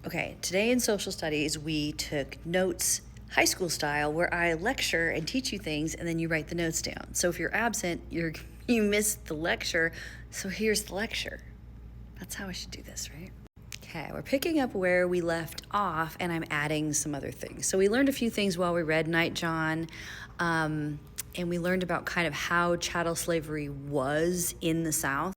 Okay, today in social studies, we took notes high school style where I lecture and teach you things and then you write the notes down. So if you're absent, you missed the lecture, so here's the lecture. That's how I should do this, right? Okay, we're picking up where we left off and I'm adding some other things. So we learned a few things while we read Night John, and we learned about kind of how chattel slavery was in the South.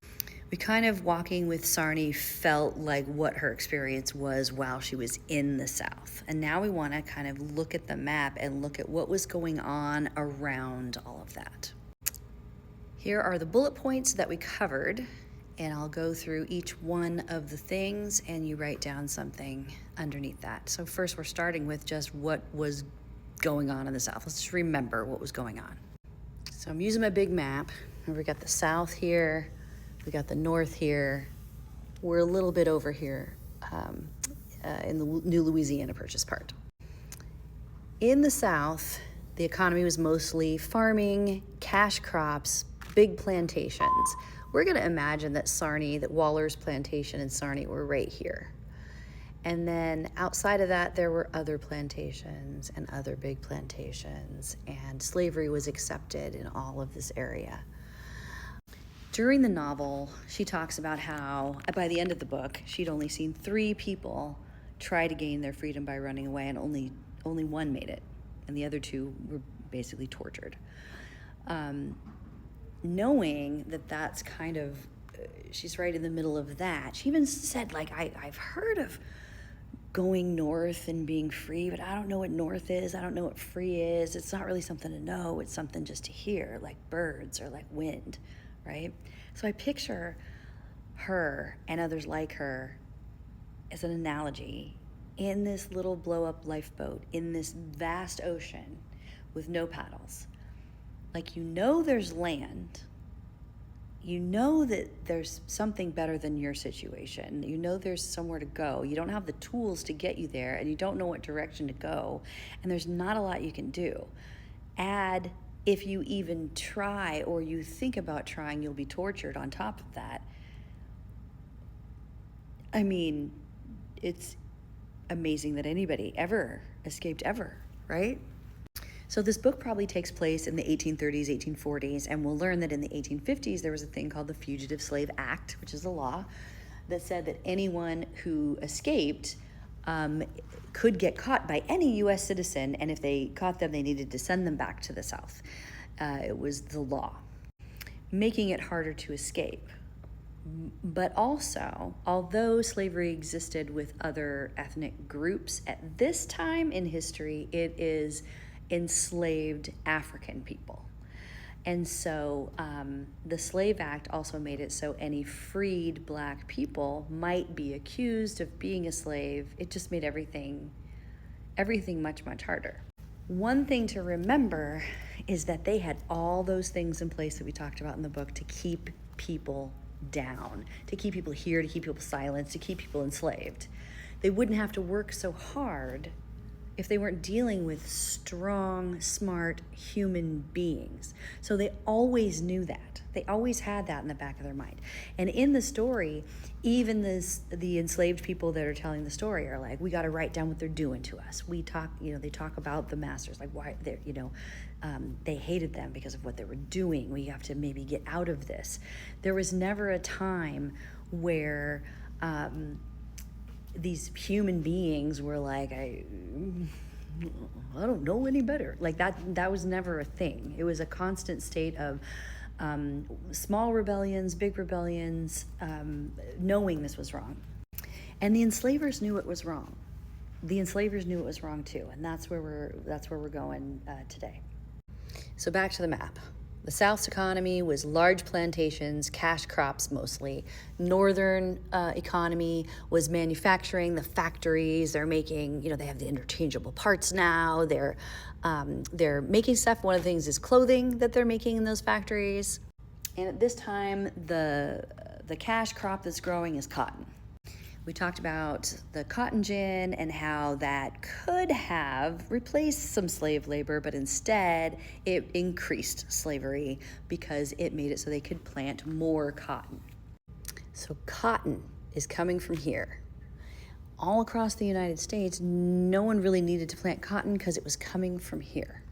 We kind of, walking with Sarni, felt like what her experience was while she was in the South. And now we want to kind of look at the map and look at what was going on around all of that. Here are the bullet points that we covered, and I'll go through each one of the things and you write down something underneath that. So first we're starting with just what was going on in the South. Let's just remember what was going on. So I'm using my big map. We got the South here. We got the North here. We're a little bit over here in the New Louisiana Purchase part. In the South, the economy was mostly farming, cash crops, big plantations. We're going to imagine that Waller's plantation and Sarni were right here. And then outside of that, there were other plantations and other big plantations, and slavery was accepted in all of this area. During the novel, she talks about how, by the end of the book, she'd only seen 3 people try to gain their freedom by running away, and only one made it, and the other 2 were basically tortured. Knowing that that's kind of, she's right in the middle of that. She even said, like, I've heard of going north and being free, but I don't know what north is. I don't know what free is. It's not really something to know. It's something just to hear, like birds or like wind. Right? So I picture her and others like her as an analogy in this little blow-up lifeboat in this vast ocean with no paddles. Like, there's land. You know that there's something better than your situation. You know there's somewhere to go. You don't have the tools to get you there, and you don't know what direction to go, and there's not a lot you can do. Add, if you even try or you think about trying, you'll be tortured on top of that. I mean, it's amazing that anybody ever escaped ever, right? So this book probably takes place in the 1830s, 1840s, and we'll learn that in the 1850s there was a thing called the Fugitive Slave Act, which is a law that said that anyone who escaped could get caught by any U.S. citizen, and if they caught them, they needed to send them back to the South. It was the law, making it harder to escape. But also, although slavery existed with other ethnic groups, at this time in history, it is enslaved African people. And so the Slave Act also made it so any freed Black people might be accused of being a slave. It just made everything much, much harder. One thing to remember is that they had all those things in place that we talked about in the book to keep people down, to keep people here, to keep people silenced, to keep people enslaved. They wouldn't have to work so hard if they weren't dealing with strong, smart human beings. So they always knew that. They always had that in the back of their mind. And in the story, even the enslaved people that are telling the story are like, we got to write down what they're doing to us. They talk about the masters, like why they're, they hated them because of what they were doing. We have to maybe get out of this. There was never a time where these human beings were like, I don't know any better. Like that was never a thing. It was a constant state of small rebellions, big rebellions, knowing this was wrong. And the enslavers knew it was wrong. The enslavers knew it was wrong too, and that's where we're going today. So back to the map. The South's economy was large plantations, cash crops mostly. Northern economy was manufacturing, the factories. They're making, they have the interchangeable parts now. They're making stuff. One of the things is clothing that they're making in those factories. And at this time, the cash crop that's growing is cotton. We talked about the cotton gin and how that could have replaced some slave labor, but instead it increased slavery because it made it so they could plant more cotton. So cotton is coming from here. all across the United States, no one really needed to plant cotton because it was coming from here.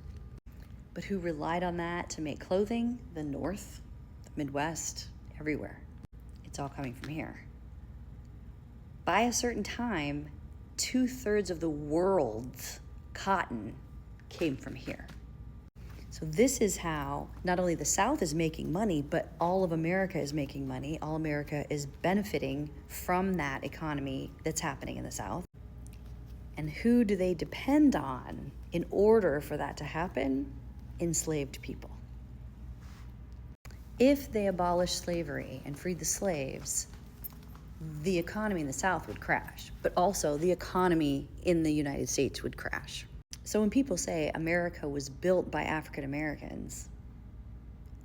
But who relied on that to make clothing? The North, the Midwest, everywhere. It's all coming from here. By a certain time, 2/3 of the world's cotton came from here. So this is how not only the South is making money, but all of America is making money. All America is benefiting from that economy that's happening in the South. And who do they depend on in order for that to happen? Enslaved people. If they abolished slavery and freed the slaves, the economy in the South would crash, but also the economy in the United States would crash. So when people say America was built by African Americans,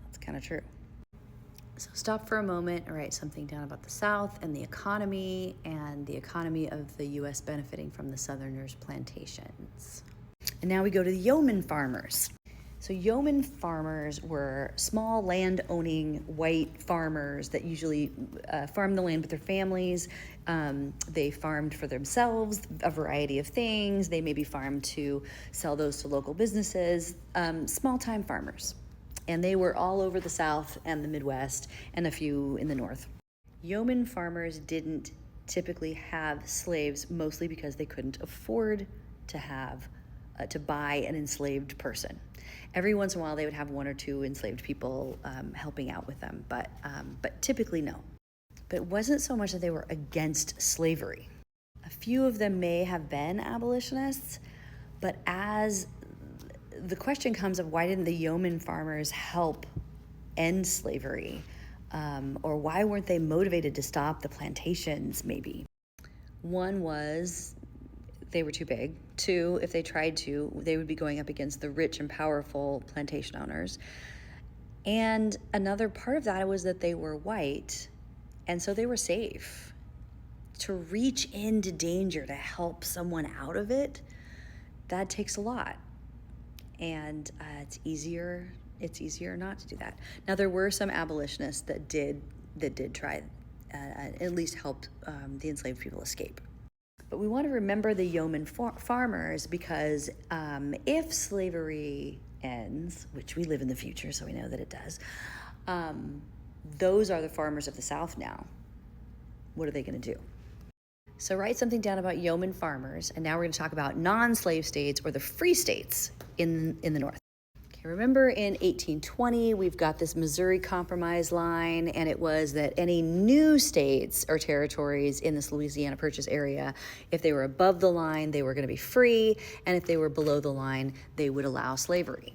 that's kind of true. So stop for a moment and write something down about the South and the economy of the U.S. benefiting from the Southerners' plantations. And now we go to the yeoman farmers. So yeoman farmers were small land-owning white farmers that usually farmed the land with their families. They farmed for themselves a variety of things. They maybe farmed to sell those to local businesses, small-time farmers. And they were all over the South and the Midwest and a few in the North. Yeoman farmers didn't typically have slaves, mostly because they couldn't afford to buy an enslaved person. Every once in a while, they would have one or two enslaved people helping out with them, but typically no. But it wasn't so much that they were against slavery. A few of them may have been abolitionists, but as the question comes of why didn't the yeoman farmers help end slavery, or why weren't they motivated to stop the plantations maybe? One was they were too big. Two, if they tried to, they would be going up against the rich and powerful plantation owners. And another part of that was that they were white, and so they were safe. To reach into danger to help someone out of it, that takes a lot. And it's easier not to do that. Now, there were some abolitionists that did try, at least help the enslaved people escape. But we want to remember the yeoman farmers because if slavery ends, which we live in the future, so we know that it does, those are the farmers of the South now. What are they going to do? So write something down about yeoman farmers, and now we're going to talk about non-slave states or the free states in the North. Okay, remember in 1820, we've got this Missouri Compromise line, and it was that any new states or territories in this Louisiana Purchase area, if they were above the line, they were going to be free, and if they were below the line, they would allow slavery.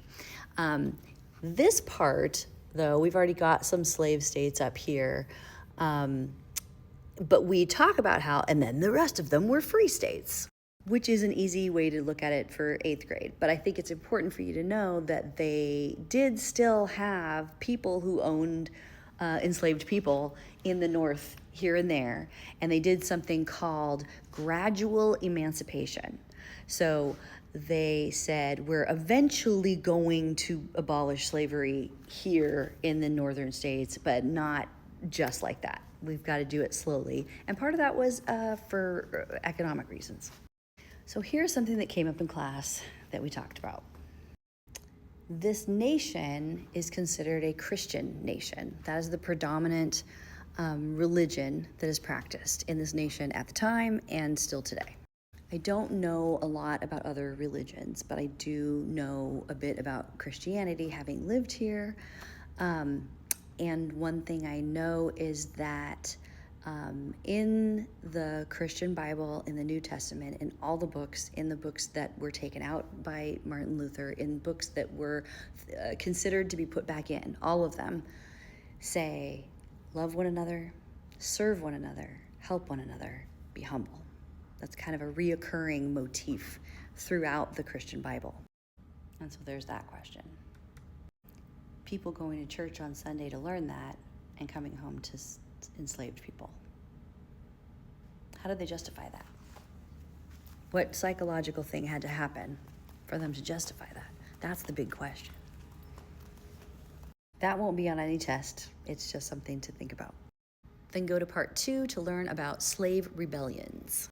This part, though, we've already got some slave states up here, but we talk about how, and then the rest of them were free states, which is an easy way to look at it for 8th grade. But I think it's important for you to know that they did still have people who owned enslaved people in the North here and there, and they did something called gradual emancipation. So they said, we're eventually going to abolish slavery here in the northern states, but not just like that. We've got to do it slowly. And part of that was for economic reasons. So here's something that came up in class that we talked about. This nation is considered a Christian nation. That is the predominant religion that is practiced in this nation at the time and still today. I don't know a lot about other religions, but I do know a bit about Christianity, having lived here. And one thing I know is that in the Christian Bible, in the New Testament, in all the books, in the books that were taken out by Martin Luther, in books that were considered to be put back in, all of them say, love one another, serve one another, help one another, be humble. That's kind of a reoccurring motif throughout the Christian Bible. And so there's that question. People going to church on Sunday to learn that and coming home to enslaved people. How did they justify that? What psychological thing had to happen for them to justify that? That's the big question. That won't be on any test. It's just something to think about. Then go to part 2 to learn about slave rebellions.